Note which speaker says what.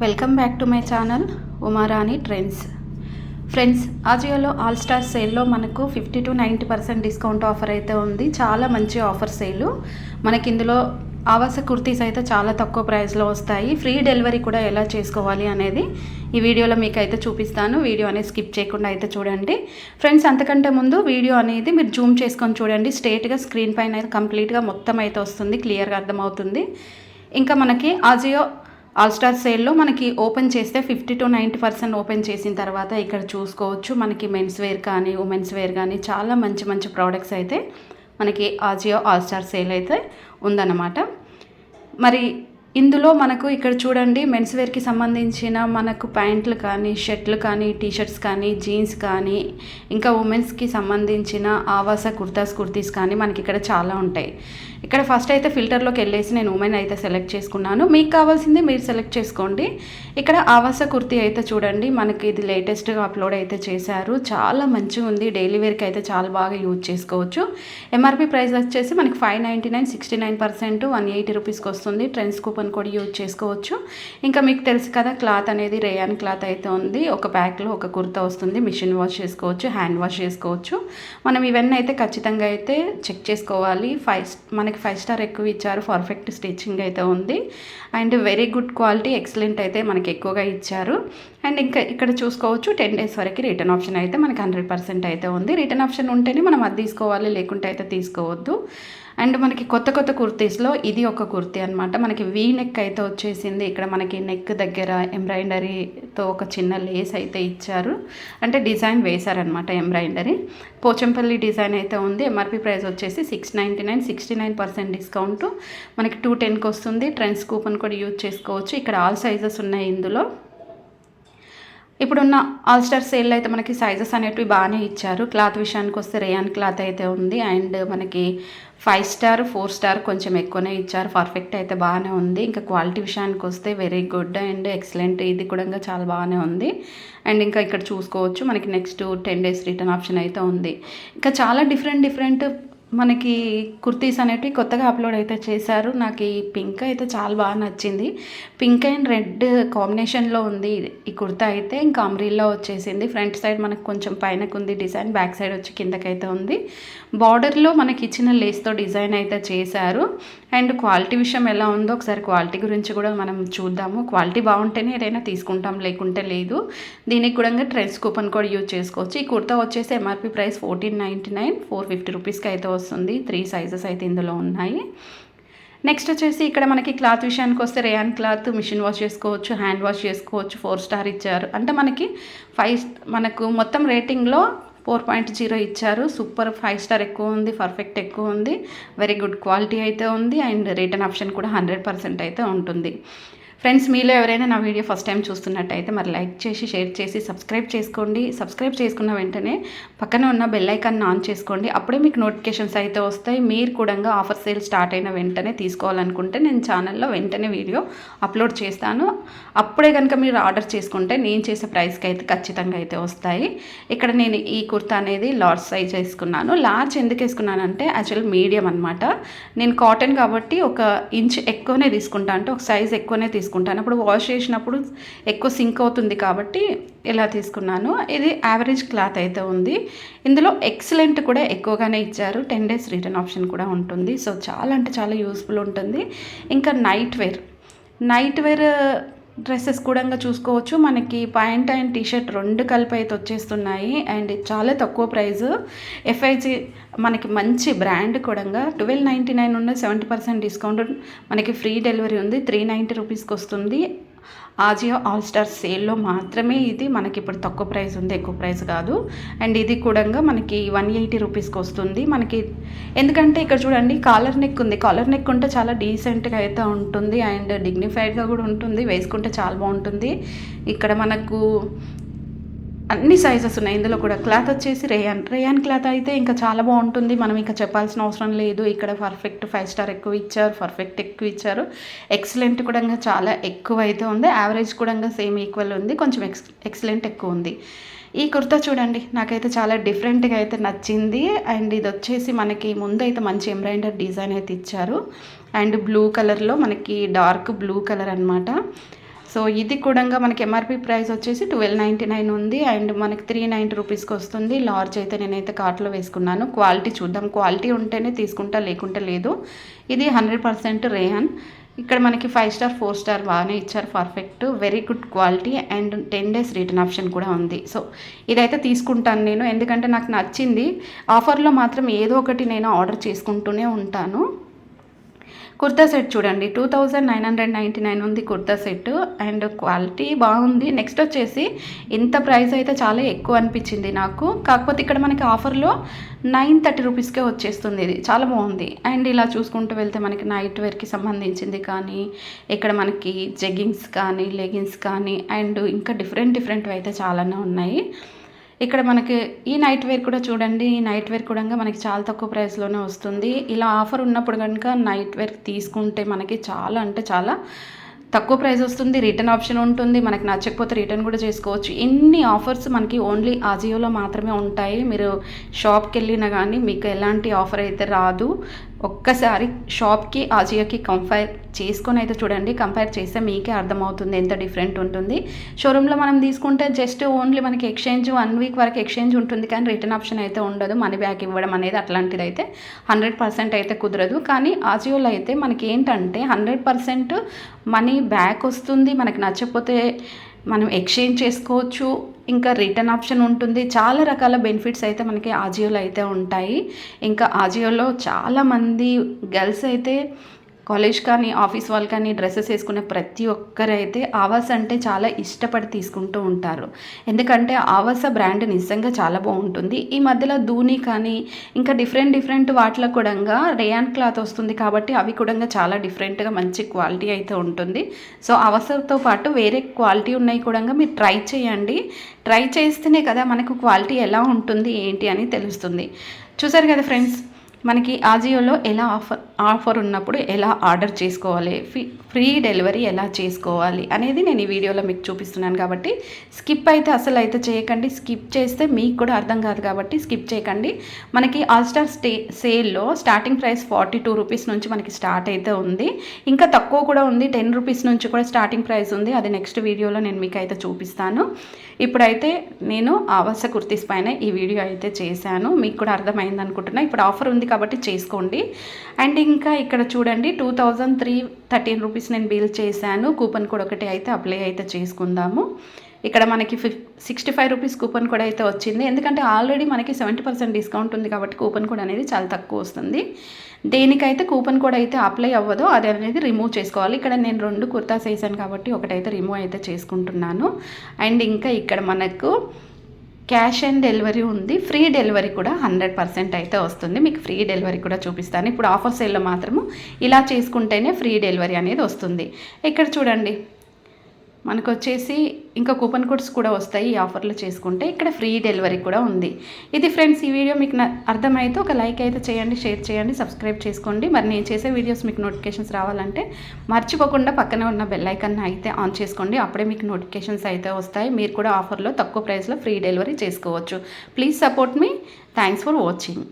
Speaker 1: Welcome back to my channel Umarani trends. Friends, ఆజియోలో all star సేల్లో మనకు 50 to 90% డిస్కౌంట్ ఆఫర్ అయితే ఉంది. చాలా మంచి ఆఫర్ సేలు. మనకి ఇందులో ఆవాస కుర్తీస్ అయితే చాలా తక్కువ ప్రైస్లో వస్తాయి. ఫ్రీ డెలివరీ కూడా ఎలా చేసుకోవాలి అనేది ఈ వీడియోలో మీకు అయితే చూపిస్తాను. వీడియో అనేది స్కిప్ చేయకుండా అయితే చూడండి. ఫ్రెండ్స్, అంతకంటే ముందు వీడియో అనేది మీరు జూమ్ చేసుకొని చూడండి. స్ట్రేట్గా స్క్రీన్ పైన అయితే కంప్లీట్గా మొత్తం అయితే వస్తుంది, క్లియర్గా అర్థమవుతుంది. ఇంకా మనకి ఆజియో ఆల్ స్టార్ సేల్లో మనకి ఓపెన్ చేస్తే 50 to 90% ఓపెన్ చేసిన తర్వాత ఇక్కడ చూసుకోవచ్చు. మనకి మెన్స్ వేర్ కానీ ఉమెన్స్ వేర్ కానీ చాలా మంచి మంచి ప్రోడక్ట్స్ అయితే మనకి ఆజియో ఆల్ స్టార్ సేల్ అయితే ఉందన్నమాట. మరి ఇందులో మనకు ఇక్కడ చూడండి, మెన్స్ వేర్కి సంబంధించిన మనకు ప్యాంట్లు కానీ షర్ట్లు కానీ టీషర్ట్స్ కానీ జీన్స్ కానీ ఇంకా ఉమెన్స్కి సంబంధించిన ఆవాస కుర్తీస్ కానీ మనకి ఇక్కడ చాలా ఉంటాయి. ఇక్కడ ఫస్ట్ అయితే ఫిల్టర్లోకి వెళ్ళేసి నేను ఉమెన్ అయితే సెలెక్ట్ చేసుకున్నాను. మీకు కావాల్సింది మీరు సెలెక్ట్ చేసుకోండి. ఇక్కడ ఆవాస కుర్తీ అయితే చూడండి, మనకి ఇది లేటెస్ట్గా అప్లోడ్ అయితే చేశారు. చాలా మంచిగా ఉంది. డైలీ వేర్కి అయితే చాలా బాగా యూజ్ చేసుకోవచ్చు. ఎంఆర్పి ప్రైస్ వచ్చేసి మనకి 599, 69%, 180 రూపీస్కి వస్తుంది. ట్రెండ్స్ కూపన్ కూడా యూజ్ చేసుకోవచ్చు. ఇంకా మీకు తెలుసు కదా, క్లాత్ అనేది రేయాన్ క్లాత్ అయితే ఉంది. ఒక ప్యాక్లో ఒక కుర్తా వస్తుంది. మిషన్ వాష్ చేసుకోవచ్చు, హ్యాండ్ వాష్ చేసుకోవచ్చు. మనం ఇవన్నీ అయితే ఖచ్చితంగా అయితే చెక్ చేసుకోవాలి. మనకి 5 స్టార్ ఎక్కువ ఇచ్చారు. పర్ఫెక్ట్ స్టిచ్చింగ్ అయితే ఉంది and very good quality, excellent అయితే మనకి ఎక్కువగా ఇచ్చారు. అండ్ ఇంకా ఇక్కడ చూసుకోవచ్చు 10 days వరకు రిటర్న్ ఆప్షన్ అయితే మనకి 100% అయితే ఉంది. రిటర్న్ ఆప్షన్ ఉంటేనే మనం అది తీసుకోవాలి, లేకుంటే అయితే తీసుకోవద్దు. అండ్ మనకి కొత్త కుర్తీస్లో ఇది ఒక కుర్తీ అనమాట. మనకి వీ నెక్ అయితే వచ్చేసింది. ఇక్కడ మనకి నెక్ దగ్గర ఎంబ్రాయిడరీతో ఒక చిన్న లేస్ అయితే ఇచ్చారు, అంటే డిజైన్ వేశారనమాట ఎంబ్రాయిడరీ. పోచంపల్లి డిజైన్ అయితే ఉంది. ఎంఆర్పి ప్రైస్ వచ్చేసి 699, 69% డిస్కౌంట్ మనకి 210కి వస్తుంది. ట్రెండ్స్ కూపన్ కూడా యూజ్ చేసుకోవచ్చు. ఇక్కడ ఆల్ సైజెస్ ఉన్నాయి ఇందులో. ఇప్పుడున్న ఆల్ స్టార్ సేల్ అయితే మనకి సైజెస్ అనేటివి బాగానే ఇచ్చారు. క్లాత్ విషయానికి వస్తే రేయాన్ క్లాత్ అయితే ఉంది. అండ్ మనకి 5 స్టార్ 4 స్టార్ కొంచెం ఎక్కువనే ఇచ్చారు. పర్ఫెక్ట్ అయితే బాగానే ఉంది. ఇంకా క్వాలిటీ విషయానికి వస్తే వెరీ గుడ్ అండ్ ఎక్సలెంట్, ఇది కూడా చాలా బాగానే ఉంది. అండ్ ఇంకా ఇక్కడ చూసుకోవచ్చు మనకి నెక్స్ట్ 10 days రిటర్న్ ఆప్షన్ అయితే ఉంది. ఇంకా చాలా డిఫరెంట్ మనకి కుర్తీస్ అనేటివి కొత్తగా అప్లోడ్ అయితే చేశారు. నాకు ఈ పింక్ అయితే చాలా బాగా నచ్చింది. పింక్ అండ్ రెడ్ కాంబినేషన్లో ఉంది ఈ కుర్తా అయితే. ఇంకా అంబ్రిల్లా వచ్చేసింది. ఫ్రంట్ సైడ్ మనకు కొంచెం పైనకు ఉంది డిజైన్, బ్యాక్ సైడ్ వచ్చి కిందకైతే ఉంది. బార్డర్లో మనకి ఇచ్చిన లేస్తో డిజైన్ అయితే చేశారు. అండ్ క్వాలిటీ విషయం ఎలా ఉందో ఒకసారి క్వాలిటీ గురించి కూడా మనం చూద్దాము. క్వాలిటీ బాగుంటేనే ఏదైనా తీసుకుంటాం, లేకుంటే లేదు. దీనికి కూడా ట్రెండ్స్ కూపన్ కూడా యూజ్ చేసుకోవచ్చు. ఈ కుర్తా వచ్చేసి ఎంఆర్పి ప్రైస్ 1499, 450 రూపీస్కి అయితే వస్తుంది. 3 సైజెస్ అయితే ఇందులో ఉన్నాయి. నెక్స్ట్ వచ్చేసి ఇక్కడ మనకి క్లాత్ విషయానికి వస్తే రేయాన్ క్లాత్, మిషన్ వాష్ చేసుకోవచ్చు, హ్యాండ్ వాష్ చేసుకోవచ్చు. 4 స్టార్ ఇచ్చారు, అంటే మనకి మనకు మొత్తం రేటింగ్లో 4.0 ఇచ్చారు. సూపర్, 5 స్టార్ ఎక్కువ ఉంది, పర్ఫెక్ట్ ఎక్కువ ఉంది, వెరీ గుడ్ క్వాలిటీ అయితే ఉంది. అండ్ రిటర్న్ ఆప్షన్ కూడా 100% అయితే ఉంటుంది. ఫ్రెండ్స్, మీలో ఎవరైనా నా వీడియో ఫస్ట్ టైం చూస్తున్నట్టయితే మరి లైక్ చేసి షేర్ చేసి సబ్స్క్రైబ్ చేసుకోండి. సబ్స్క్రైబ్ చేసుకున్న వెంటనే పక్కనే ఉన్న బెల్ ఐకాన్ ఆన్ చేసుకోండి. అప్పుడే మీకు నోటిఫికేషన్స్ అయితే వస్తాయి. మీరు కూడా ఆఫర్ సేల్ స్టార్ట్ అయిన వెంటనే తీసుకోవాలనుకుంటే నేను ఛానల్లో వెంటనే వీడియో అప్లోడ్ చేస్తాను. అప్పుడే కనుక మీరు ఆర్డర్ చేసుకుంటే నేను చేసే ప్రైస్కి అయితే ఖచ్చితంగా అయితే వస్తాయి. ఇక్కడ నేను ఈ కుర్తా అనేది లార్జ్ సైజ్ వేసుకున్నాను. లార్జ్ ఎందుకు వేసుకున్నానంటే యాక్చువల్ మీడియం అనమాట. నేను కాటన్ కాబట్టి 1 ఇంచ్ ఎక్కువనే తీసుకుంటాను, అంటే ఒక సైజ్ ఎక్కువనే తీసుకుంటాను. అప్పుడు వాష్ చేసినప్పుడు ఎక్కువ సింక్ అవుతుంది కాబట్టి ఇలా తీసుకున్నాను. ఇది యావరేజ్ క్లాత్ అయితే ఉంది. ఇందులో ఎక్సలెంట్ కూడా ఎక్కువగానే ఇచ్చారు. 10 days రిటర్న్ ఆప్షన్ కూడా ఉంటుంది. సో చాలా అంటే చాలా యూస్ఫుల్ ఉంటుంది. ఇంకా నైట్ వేర్ డ్రెస్సెస్ కూడా చూసుకోవచ్చు. మనకి ప్యాంట్ అండ్ టీషర్ట్ 2 కలిపి అయితే వచ్చేస్తున్నాయి. అండ్ చాలా తక్కువ ప్రైస్. ఎఫ్ఐజీ మనకి మంచి బ్రాండ్ కూడా 1299 ఉన్న 70% డిస్కౌంట్, మనకి ఫ్రీ డెలివరీ ఉంది. 390 రూపీస్కి వస్తుంది. ఆజియో ఆల్ స్టార్ సేల్లో మాత్రమే ఇది మనకి ఇప్పుడు తక్కువ ప్రైస్ ఉంది, ఎక్కువ ప్రైస్ కాదు. అండ్ ఇది కూడా మనకి 180 రూపీస్కి వస్తుంది మనకి. ఎందుకంటే ఇక్కడ చూడండి కాలర్ నెక్ ఉంది. కాలర్ నెక్ ఉంటే చాలా డీసెంట్గా అయితే ఉంటుంది అండ్ డిగ్నిఫైడ్గా కూడా ఉంటుంది. వేసుకుంటే చాలా బాగుంటుంది. ఇక్కడ మనకు అన్ని సైజెస్ ఉన్నాయి. ఇందులో కూడా క్లాత్ వచ్చేసి రేయాన్ క్లాత్ అయితే ఇంకా చాలా బాగుంటుంది. మనం ఇంకా చెప్పాల్సిన అవసరం లేదు. ఇక్కడ పర్ఫెక్ట్ 5 స్టార్ ఎక్కువ ఇచ్చారు, పర్ఫెక్ట్ ఎక్కువ ఇచ్చారు. ఎక్సలెంట్ కూడా చాలా ఎక్కువ అయితే ఉంది. యావరేజ్ కూడా సేమ్ ఈక్వల్ ఉంది, కొంచెం ఎక్సలెంట్ ఎక్కువ ఉంది. ఈ కుర్తా చూడండి, నాకైతే చాలా డిఫరెంట్గా అయితే నచ్చింది. అండ్ ఇది వచ్చేసి మనకి ముందు అయితే మంచి ఎంబ్రాయిడరీ డిజైన్ అయితే ఇచ్చారు. అండ్ బ్లూ కలర్లో మనకి డార్క్ బ్లూ కలర్ అనమాట. సో ఇది కూడా మనకి ఎంఆర్పి ప్రైస్ వచ్చేసి 1299 ఉంది అండ్ మనకి 390 రూపీస్కి వస్తుంది. లార్జ్ అయితే నేనైతే కార్ట్లో వేసుకున్నాను. క్వాలిటీ చూద్దాం, క్వాలిటీ ఉంటేనే తీసుకుంటా లేకుంటే లేదు. ఇది 100% రేయాన్. ఇక్కడ మనకి 5 స్టార్ 4 స్టార్ బాగానే ఇచ్చారు, perfect, very good quality and 10 days return option కూడా ఉంది. సో ఇదైతే తీసుకుంటాను నేను, ఎందుకంటే నాకు నచ్చింది. ఆఫర్లో మాత్రం ఏదో ఒకటి నేను ఆర్డర్ చేసుకుంటూనే ఉంటాను. కుర్తా సెట్ చూడండి, 2999 ఉంది కుర్తా సెట్ అండ్ క్వాలిటీ బాగుంది. నెక్స్ట్ వచ్చేసి ఇంత ప్రైస్ అయితే చాలా ఎక్కువ అనిపించింది నాకు. కాకపోతే ఇక్కడ మనకి ఆఫర్లో 930 రూపీస్కే వచ్చేస్తుంది. ఇది చాలా బాగుంది. అండ్ ఇలా చూసుకుంటూ వెళ్తే మనకి నైట్ వేర్కి సంబంధించింది కానీ, ఇక్కడ మనకి జెగ్గింగ్స్ కానీ, లెగిన్స్ కానీ అండ్ ఇంకా డిఫరెంట్ అయితే చాలానే ఉన్నాయి. ఇక్కడ మనకి ఈ నైట్ వేర్ కూడా చూడండి, ఈ నైట్ వేర్ కూడా మనకి చాలా తక్కువ ప్రైస్లోనే వస్తుంది. ఇలా ఆఫర్ ఉన్నప్పుడు కనుక నైట్ వేర్ తీసుకుంటే మనకి చాలా అంటే చాలా తక్కువ ప్రైస్ వస్తుంది. రిటర్న్ ఆప్షన్ ఉంటుంది, మనకి నచ్చకపోతే రిటర్న్ కూడా చేసుకోవచ్చు. ఇన్ని ఆఫర్స్ మనకి ఓన్లీ ఆజియోలో మాత్రమే ఉంటాయి. మీరు షాప్కి వెళ్ళినా కానీ మీకు ఎలాంటి ఆఫర్ అయితే రాదు. ఒక్కసారి షాప్కి ఆజియోకి కంపేర్ చేసుకొని అయితే చూడండి. కంపేర్ చేస్తే మీకే అర్థమవుతుంది ఎంత డిఫరెంట్ ఉంటుంది. షోరూంలో మనం తీసుకుంటే జస్ట్ ఓన్లీ మనకి ఎక్స్చేంజ్ 1 వీక్ వరకు ఎక్స్చేంజ్ ఉంటుంది, కానీ రిటర్న్ ఆప్షన్ అయితే ఉండదు. మనీ బ్యాక్ ఇవ్వడం అనేది అట్లాంటిది అయితే 100% అయితే కుదరదు. కానీ ఆజియోలో అయితే మనకి ఏంటంటే 100% మనీ బ్యాక్ వస్తుంది. మనకి నచ్చకపోతే మనం ఎక్స్చేంజ్ చేసుకోవచ్చు, ఇంకా రిటర్న్ ఆప్షన్ ఉంటుంది. చాలా రకాల బెనిఫిట్స్ అయితే మనకి ఆజియోలో అయితే ఉంటాయి. ఇంకా ఆజియోలో చాలామంది గర్ల్స్ అయితే కాలేజ్ కానీ ఆఫీస్ వాళ్ళు కానీ డ్రెస్సెస్ వేసుకునే ప్రతి ఒక్కరైతే ఆవాస్ అంటే చాలా ఇష్టపడి తీసుకుంటూ ఉంటారు. ఎందుకంటే ఆవాస బ్రాండ్ నిజంగా చాలా బాగుంటుంది. ఈ మధ్యలో ధూని కానీ ఇంకా డిఫరెంట్ వాటిలో కూడా రేయాన్ క్లాత్ వస్తుంది కాబట్టి అవి కూడా చాలా డిఫరెంట్గా మంచి క్వాలిటీ అయితే ఉంటుంది. సో ఆవాసతో పాటు వేరే క్వాలిటీ ఉన్నాయి కూడా మీరు ట్రై చేయండి. ట్రై చేస్తేనే కదా మనకు క్వాలిటీ ఎలా ఉంటుంది ఏంటి అని తెలుస్తుంది. చూసారు కదా ఫ్రెండ్స్, మనకి ఆజియోలో ఎలా ఆఫర్ ఉన్నప్పుడు ఎలా ఆర్డర్ చేసుకోవాలి, ఫ్రీ డెలివరీ ఎలా చేసుకోవాలి అనేది నేను ఈ వీడియోలో మీకు చూపిస్తున్నాను. కాబట్టి స్కిప్ అయితే అసలు అయితే చేయకండి. స్కిప్ చేస్తే మీకు కూడా అర్థం కాదు కాబట్టి స్కిప్ చేయకండి. మనకి ఆల్ స్టార్ సేల్లో స్టార్టింగ్ ప్రైస్ 42 రూపీస్ నుంచి మనకి స్టార్ట్ అయితే ఉంది. ఇంకా తక్కువ కూడా ఉంది, 10 రూపీస్ నుంచి కూడా స్టార్టింగ్ ప్రైస్ ఉంది. అది నెక్స్ట్ వీడియోలో నేను మీకు అయితే చూపిస్తాను. ఇప్పుడైతే నేను ఆవాస కుర్తీస్ పైన ఈ వీడియో అయితే చేశాను. మీకు కూడా అర్థమైంది అనుకుంటున్నా. ఇప్పుడు ఆఫర్ ఉంది కాబట్టి చేసుకోండి. అండ్ ఇంకా ఇక్కడ చూడండి 2313 రూపీస్ నేను బిల్ చేశాను. కూపన్ కోడ్ ఒకటి అయితే అప్లై అయితే చేసుకుందాము. ఇక్కడ మనకి 65 రూపీస్ కూపన్ కోడ్ అయితే వచ్చింది. ఎందుకంటే ఆల్రెడీ మనకి 70% డిస్కౌంట్ ఉంది కాబట్టి కూపన్ కోడ్ అనేది చాలా తక్కువ వస్తుంది. దేనికైతే కూపన్ కోడ్ అయితే అప్లై అవ్వదో అది అనేది రిమూవ్ చేసుకోవాలి. ఇక్కడ నేను 2 కుర్తాస్ వేసాను కాబట్టి ఒకటైతే రిమూవ్ అయితే చేసుకుంటున్నాను. అండ్ ఇంకా ఇక్కడ మనకు క్యాష్ ఆన్ డెలివరీ ఉంది, ఫ్రీ డెలివరీ కూడా 100% అయితే వస్తుంది. మీకు ఫ్రీ డెలివరీ కూడా చూపిస్తాను. ఇప్పుడు ఆఫర్ సేల్లో మాత్రము ఇలా చేసుకుంటేనే ఫ్రీ డెలివరీ అనేది వస్తుంది. ఇక్కడ చూడండి మనకు వచ్చేసి ఇంకా కూపన్ కోడ్స్ కూడా వస్తాయి ఈ ఆఫర్లో చేసుకుంటే. ఇక్కడ ఫ్రీ డెలివరీ కూడా ఉంది. ఇది ఫ్రెండ్స్, ఈ వీడియో మీకు అర్థమైతే ఒక లైక్ అయితే చేయండి, షేర్ చేయండి, సబ్స్క్రైబ్ చేసుకోండి. మరి నేను చేసే వీడియోస్ మీకు నోటిఫికేషన్స్ రావాలంటే మర్చిపోకుండా పక్కనే ఉన్న బెల్ ఐకాన్ అయితే ఆన్ చేసుకోండి. అప్పుడే మీకు నోటిఫికేషన్స్ అయితే వస్తాయి. మీరు కూడా ఆఫర్లో తక్కువ ప్రైస్లో ఫ్రీ డెలివరీ చేసుకోవచ్చు. Please support me. Thanks for watching.